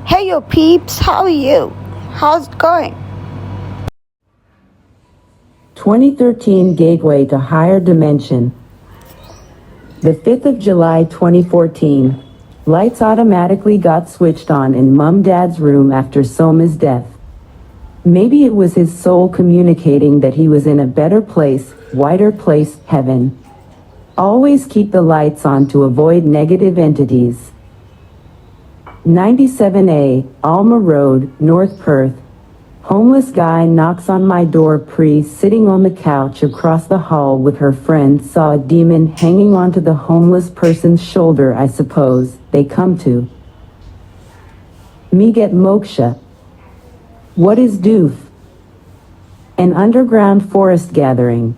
Hey yo peeps, how are you? How's it going? 2013 Gateway to Higher Dimension. The 5th of July 2014. Lights automatically got switched on in Mum-Dad's room after Soma's death. Maybe it was his soul communicating that he was in a better place, whiter place, heaven. Always keep the lights on to avoid negative entities. 97A, Alma Road, North Perth. Homeless guy knocks on my door. Sitting on the couch across the hall with her friend saw a demon hanging onto the homeless person's shoulder. I suppose they come to me get moksha. What is doof? An underground forest gathering.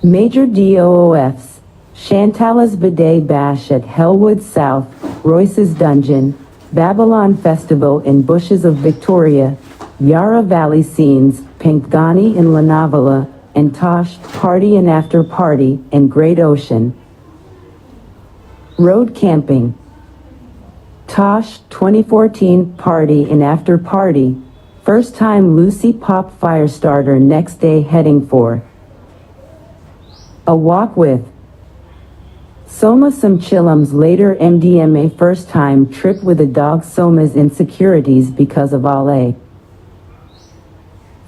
Major DOOFs. Shantala's Bidet Bash at Hellwood South, Royce's Dungeon, Babylon Festival in Bushes of Victoria, Yarra Valley Scenes, Pinkgani in Lonavala, and Tosh, Party and After Party, and Great Ocean. Road Camping. Tosh, 2014, Party and After Party. First time Lucy Pop Firestarter. Next day heading for a walk with Soma. Some chillums. Later MDMA. First time trip with a dog. Soma's insecurities because of Ale.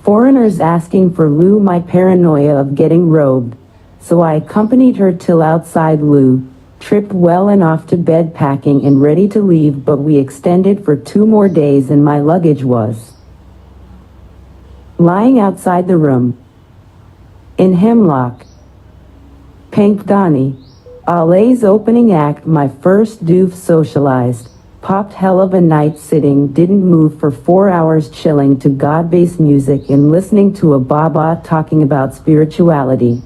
Foreigners asking for Lou. My paranoia of getting robed. So I accompanied her till outside Lou. Tripped well and off to bed packing and ready to leave, but we extended for 2 more days and my luggage was lying outside the room. In Hemlock. Pinkgani. Ale's opening act. My first doof socialized. Popped hell of a night sitting, didn't move for 4 hours chilling to God-based music and listening to a Baba talking about spirituality.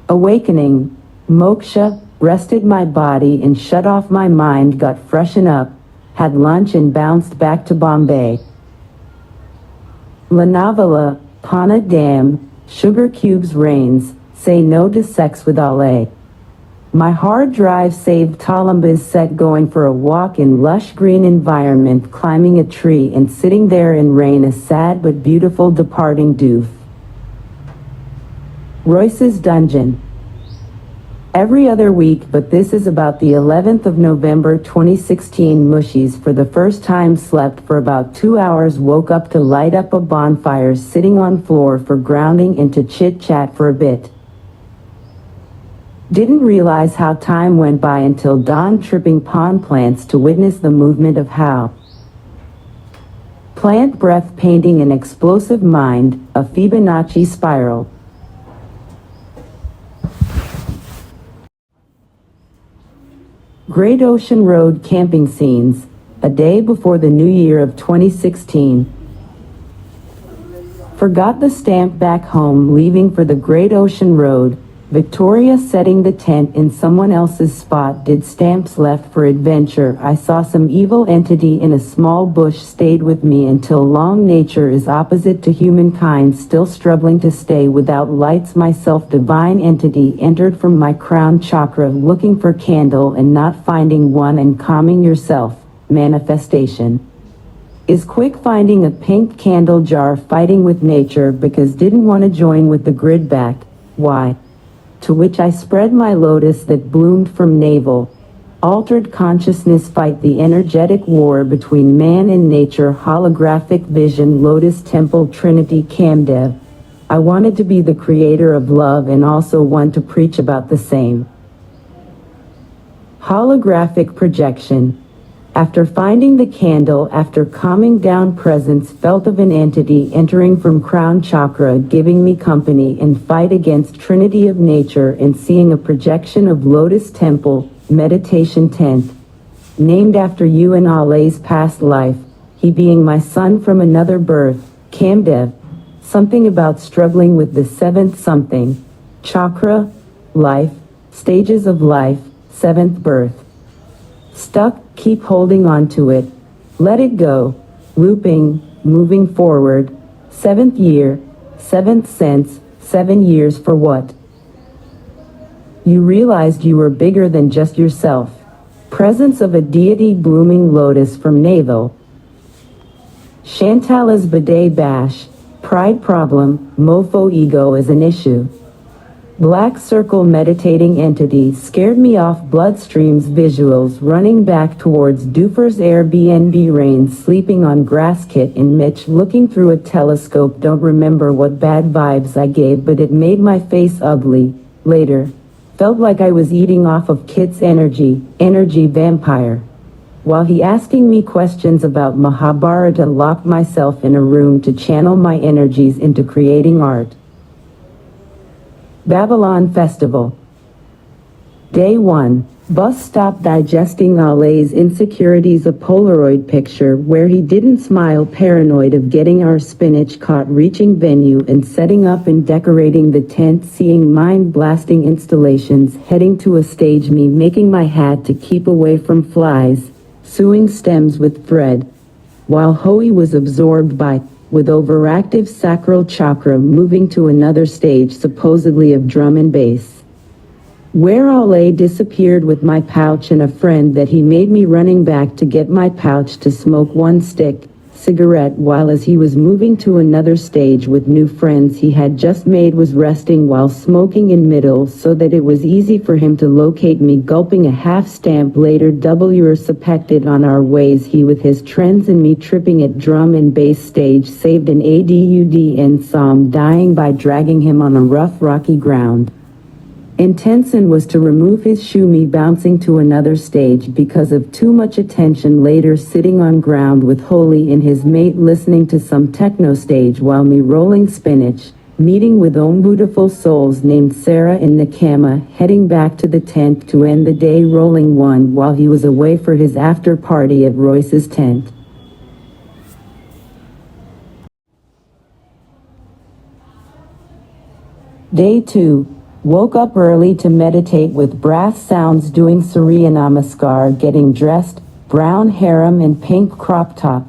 Awakening, moksha, rested my body and shut off my mind, got freshen up, had lunch and bounced back to Bombay. Lonavala, Pana Dam, Sugar Cubes Rains, say no to sex with Ale. My hard drive saved Tolumba's set going for a walk in lush green environment, climbing a tree and sitting there in rain, a sad but beautiful departing doof. Royce's Dungeon. Every other week, but this is about the 11th of November 2016. Mushies for the first time slept for about 2 hours, woke up to light up a bonfire, sitting on floor for grounding and to chit chat for a bit. Didn't realize how time went by until dawn, tripping pond plants to witness the movement of how plant breath painting an explosive mind, a Fibonacci spiral. Great Ocean Road camping scenes, a day before the new year of 2016. Forgot the stamp back home, leaving for the Great Ocean Road. Victoria setting the tent in someone else's spot. Did stamps left for adventure. I saw some evil entity in a small bush, stayed with me until long. Nature is opposite to humankind, still struggling to stay without lights myself. Divine entity entered from my crown chakra, looking for candle and not finding one, and calming yourself. Manifestation is quick, finding a pink candle jar, fighting with nature because didn't want to join with the grid back. Why? To which I spread my lotus that bloomed from navel. Altered consciousness, fight the energetic war between man and nature. Holographic vision, Lotus Temple, Trinity, Kamdev. I wanted to be the creator of love and also one to preach about the same. Holographic projection. After finding the candle, after calming down, presence felt of an entity entering from crown chakra, giving me company and fight against trinity of nature, and seeing a projection of Lotus Temple, meditation tent, named after you and Ale's past life, he being my son from another birth, Kamdev, something about struggling with the 7th something, chakra, life, stages of life, 7th birth. Stuck, keep holding on to it, let it go, looping, moving forward, 7th year, 7th sense, 7 years for what? You realized you were bigger than just yourself. presence of a deity blooming lotus from navel. Chantala's bidet bash, pride problem, mofo ego is an issue. Black circle meditating entity scared me off bloodstreams visuals running back towards Doofer's Airbnb rain sleeping on grass kit and Mitch looking through a telescope. Don't remember what bad vibes I gave, but it made my face ugly. Later, felt like I was eating off of Kit's energy vampire. While he asking me questions about Mahabharata, locked myself in a room to channel my energies into creating art. Babylon Festival. Day 1. Bus stop digesting Alay's insecurities. A Polaroid picture where he didn't smile, paranoid of getting our spinach caught, reaching venue and setting up and decorating the tent, seeing mind-blasting installations, heading to a stage, me making my hat to keep away from flies, sewing stems with thread, while Hoey was absorbed by, with overactive sacral chakra, moving to another stage supposedly of drum and bass, where Ale disappeared with my pouch and a friend that he made me running back to get my pouch to smoke one cigarette while, as he was moving to another stage with new friends he had just made, was resting while smoking in middle so that it was easy for him to locate me, gulping a half stamp later. Were suspected on our ways, he with his trends and me tripping at drum and bass stage, saved an ADUD and saw him dying by dragging him on a rough rocky ground. Intention was to remove his shoe, me bouncing to another stage because of too much attention, later sitting on ground with Holy and his mate listening to some techno stage while me rolling spinach, meeting with beautiful souls named Sarah and Nakama, heading back to the tent to end the day rolling one while he was away for his after party at Royce's tent. Day 2. Woke up early to meditate with brass sounds, doing Surya Namaskar, getting dressed, brown harem and pink crop top.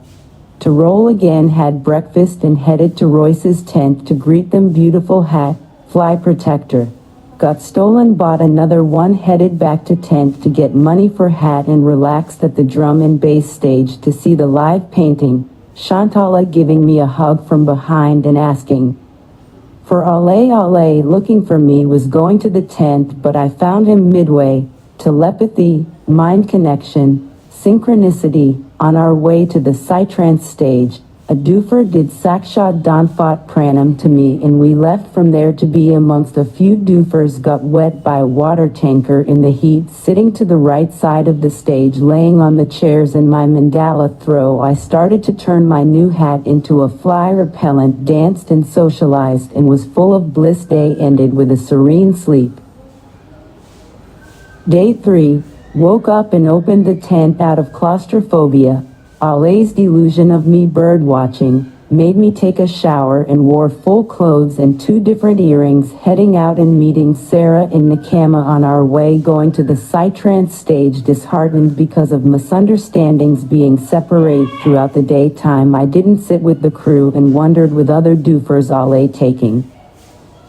To roll again, had breakfast and headed to Royce's tent to greet them. Beautiful hat, fly protector. Got stolen, bought another one, headed back to tent to get money for hat and relaxed at the drum and bass stage to see the live painting. Shantala giving me a hug from behind and asking for Ale looking for me, was going to the tent but I found him midway. Telepathy, mind connection, synchronicity. On our way to the psytrance stage, a doofer did Sakshat Danfat Pranam to me and we left from there to be amongst a few doofers. Got wet by a water tanker in the heat, sitting to the right side of the stage, laying on the chairs in my mandala throw. I started to turn my new hat into a fly repellent, danced and socialized and was full of bliss. Day ended with a serene sleep. Day 3. Woke up and opened the tent out of claustrophobia. Ale's delusion of me bird watching made me take a shower and wore full clothes and 2 different earrings, heading out and meeting Sarah and Nakama on our way going to the psytrance stage, disheartened because of misunderstandings being separate throughout the daytime. I didn't sit with the crew and wondered with other doofers Ale taking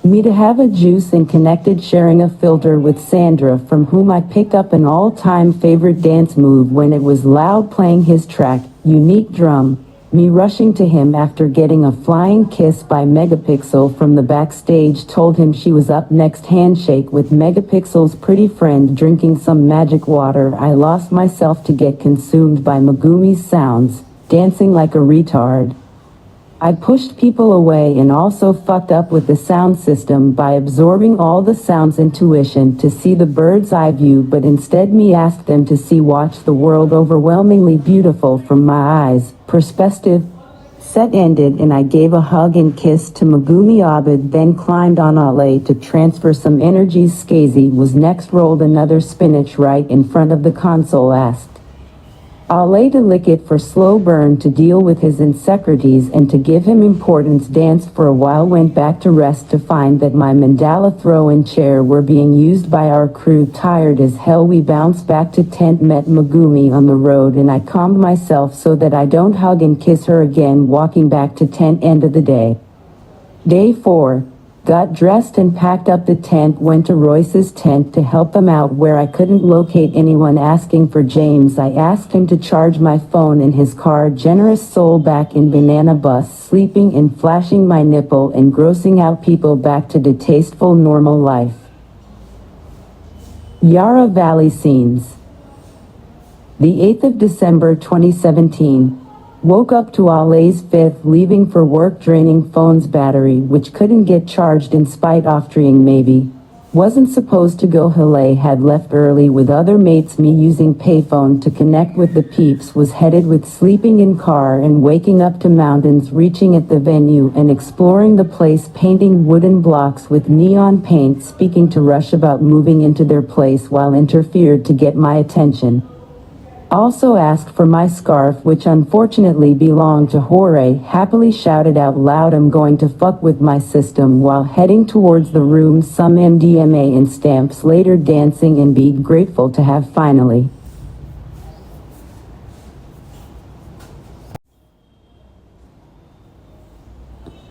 me to have a juice and connected, sharing a filter with Sandra, from whom I picked up an all-time favorite dance move when it was loud, playing his track, Unique Drum, me rushing to him after getting a flying kiss by Megapixel from the backstage, told him she was up next, handshake with Megapixel's pretty friend drinking some magic water. I lost myself to get consumed by Megumi's sounds, dancing like a retard. I pushed people away and also fucked up with the sound system by absorbing all the sounds, intuition to see the bird's eye view, but instead me asked them to see, watch the world overwhelmingly beautiful from my eyes, perspective. Set ended and I gave a hug and kiss to Megumi Abid, then climbed on Ale to transfer some energies. Skazy was next, rolled another spinach right in front of the console, asked Ale to lick it for slow burn to deal with his insecurities and to give him importance. Danced for a while, went back to rest to find that my mandala throw and chair were being used by our crew. Tired as hell, we bounced back to tent, met Megumi on the road and I calmed myself so that I don't hug and kiss her again. Walking back to tent, end of the day. Day 4. Got dressed and packed up the tent, went to Royce's tent to help them out where I couldn't locate anyone. Asking for James, I asked him to charge my phone in his car. Generous soul back in banana bus, sleeping and flashing my nipple and grossing out people back to distasteful normal life. Yarra Valley Scenes. The 8th of December 2017. Woke up to Alay's fifth, leaving for work, draining phone's battery, which couldn't get charged in spite of trying maybe. Wasn't supposed to go. Haley had left early with other mates. Me using payphone to connect with the peeps. Was headed with sleeping in car and waking up to mountains. Reaching at the venue and exploring the place, painting wooden blocks with neon paint. Speaking to Rush about moving into their place while interfered to get my attention. Also asked for my scarf, which unfortunately belonged to Jorge. Happily shouted out loud, "I'm going to fuck with my system," while heading towards the room. Some MDMA and stamps later, dancing and be grateful to have finally.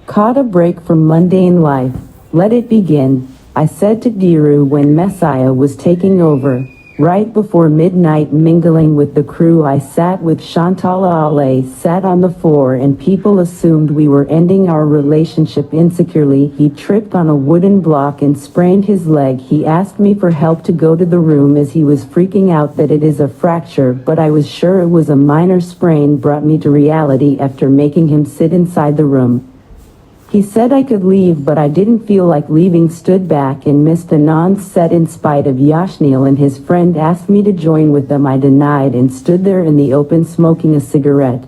Caught a break from mundane life. Let it begin, I said to Diru when Messiah was taking over. Right before midnight, mingling with the crew, I sat with Chantal. Ale sat on the floor and people assumed we were ending our relationship. Insecurely, he tripped on a wooden block and sprained his leg. He asked me for help to go to the room as he was freaking out that it is a fracture, but I was sure it was a minor sprain. Brought me to reality after making him sit inside the room. He said I could leave, but I didn't feel like leaving. Stood back and missed Anand's set in spite of Yashnil and his friend asked me to join with them. I denied and stood there in the open smoking a cigarette.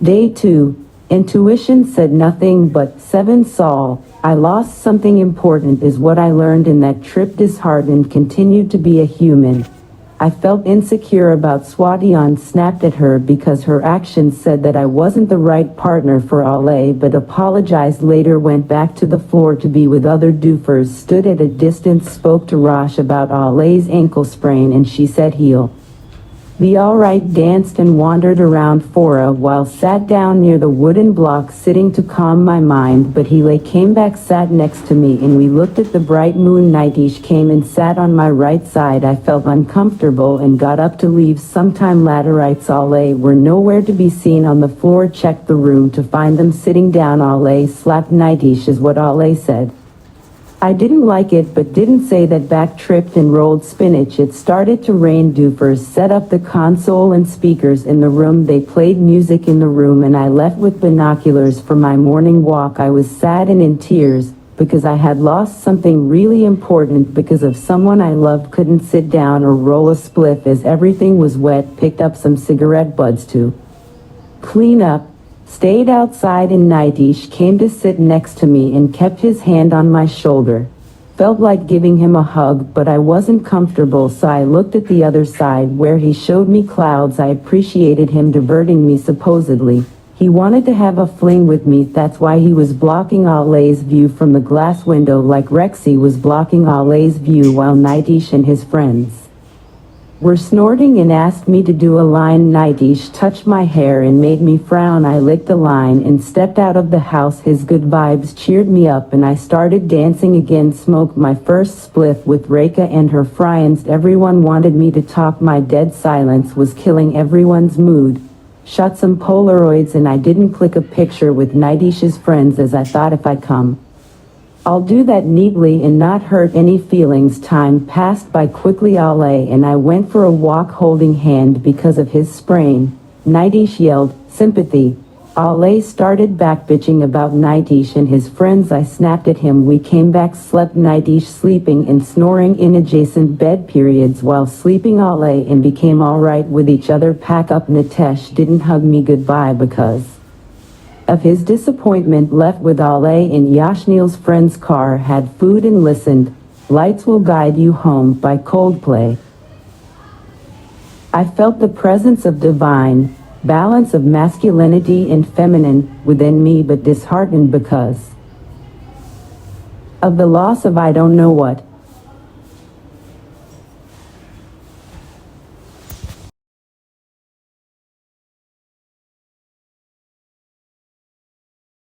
Day 2. Intuition said nothing but 7 Saul. I lost something important is what I learned in that trip. Disheartened, continued to be a human. I felt insecure about Swatian. Snapped at her because her actions said that I wasn't the right partner for Ale, but apologized later. Went back to the floor to be with other doofers. Stood at a distance, spoke to Rosh about Ale's ankle sprain and she said he'll be alright. Danced and wandered around for a while. Sat down near the wooden block sitting to calm my mind, but he came back, sat next to me and we looked at the bright moon. Nitish came and sat on my right side. I felt uncomfortable and got up to leave. Sometime laterites Ale were nowhere to be seen on the floor. Checked the room to find them sitting down. Ale slapped Nitish is what Ale said. I didn't like it but didn't say that. Back, tripped and rolled spinach. It started to rain. Doofers set up the console and speakers in the room. They played music in the room and I left with binoculars for my morning walk. I was sad and in tears because I had lost something really important because of someone I loved. Couldn't sit down or roll a spliff as everything was wet. Picked up some cigarette butts to clean up. Stayed outside and Nitish came to sit next to me and kept his hand on my shoulder. Felt like giving him a hug, but I wasn't comfortable, so I looked at the other side where he showed me clouds. I appreciated him diverting me. Supposedly, he wanted to have a fling with me. That's why he was blocking Ale's view from the glass window, like Rexy was blocking Ale's view while Nitish and his friends were snorting and asked me to do a line. Nitish touched my hair and made me frown. I licked a line and stepped out of the house. His good vibes cheered me up and I started dancing again. Smoked my first spliff with Reka and her friends. Everyone wanted me to talk. My dead silence was killing everyone's mood. Shot some Polaroids and I didn't click a picture with Nitish's friends as I thought if I come, I'll do that neatly and not hurt any feelings. Time passed by quickly. Ale and I went for a walk holding hand because of his sprain. Nitish yelled, "Sympathy." Ale started back bitching about Nitish and his friends. I snapped at him. We came back, slept. Nitish sleeping and snoring in adjacent bed periods while sleeping. Ale and became alright with each other. Pack up. Nitesh didn't hug me goodbye because of his disappointment. Left with Ale in Yashnil's friend's car. Had food and listened. Lights Will Guide You Home by Coldplay. I felt the presence of divine balance of masculinity and feminine within me, but disheartened because of the loss of I don't know what.